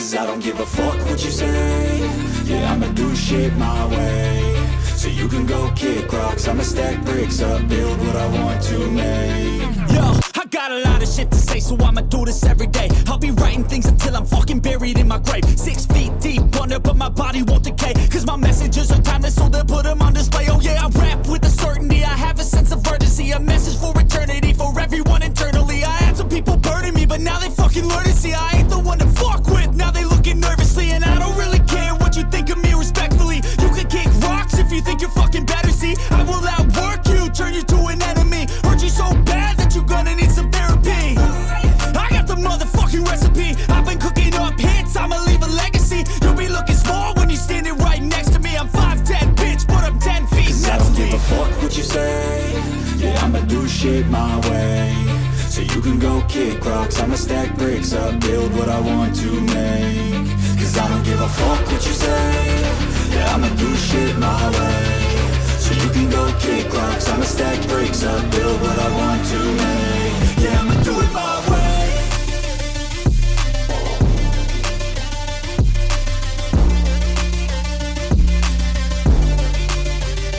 Cause I don't give a fuck what you say. Yeah, I'ma do shit my way. So you can go kick rocks, I'ma stack bricks up, build what I want to make. Yo, I got a lot of shit to say, so I'ma do this every day. I'll be writing things until I'm fucking buried in my grave. 6 feet deep under, but my body won't decay. Cause my messages are timeless, so they'll put them on display. Oh yeah, I rap with a certainty, I have a sense of urgency. A message for eternity, for everyone internally. I had some people burning me, but now they fucking learn to see I ain't the one to fuck with, now they looking nervously. And I don't really care what you think of me, respectfully. You can kick rocks if you think you're fucking better, see. I will outwork you, turn you to an enemy. Hurt you so bad that you're gonna need some therapy. I got the motherfucking recipe. I've been cooking up hits, I'ma leave a legacy. You'll be looking small when you're standing right next to me. I'm 5'10", bitch, but I'm 10 feet. Cause I don't give a fuck what you say. Yeah, I'ma do shit my way. So you can go kick rocks, I'ma stack bricks up, build what I want to make. Cause I don't give a fuck what you say. Yeah, I'ma do shit my way. So you can go kick rocks, I'ma stack bricks up, build what I want to make. Yeah, I'ma do it my way.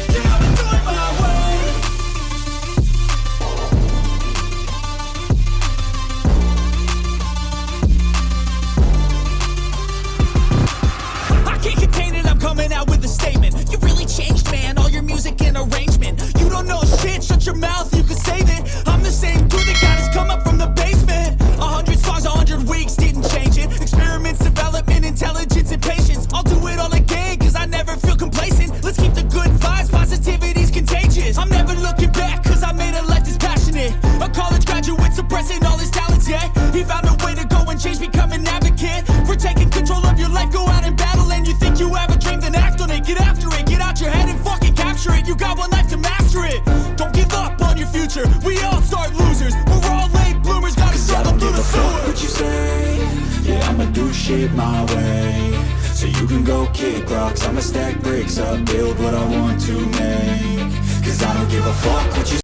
Yeah, I'ma do it my way. I can't contain it, I'm coming out with a statement. You really changed, man, all your music and arrangement. You don't know shit, shut your mouth, you can save it. I'm the same dude that got his come up from the basement. 100 songs, 100 weeks, didn't change it. Experiments, development, intelligence, and patience. I'll do it all again, cause I never feel complacent. Let's keep the good vibes, positivity's contagious. I'm never looking back, cause I made a life that's passionate. A college graduate suppressing all his talents, yeah. He found a way to go and change, become an advocate. For taking control of your life, go out and battle. And you think you have a dream, then act on it. Get after it, get out your head and fucking capture it. You got one life to master it. Don't give up on your future, we all start losers. We're all late bloomers, gotta struggle through the sewer. What you say? Yeah, I'ma do shit my way. So you can go kick rocks, I'ma stack bricks up, build what I want to make. Cause I don't give a fuck what you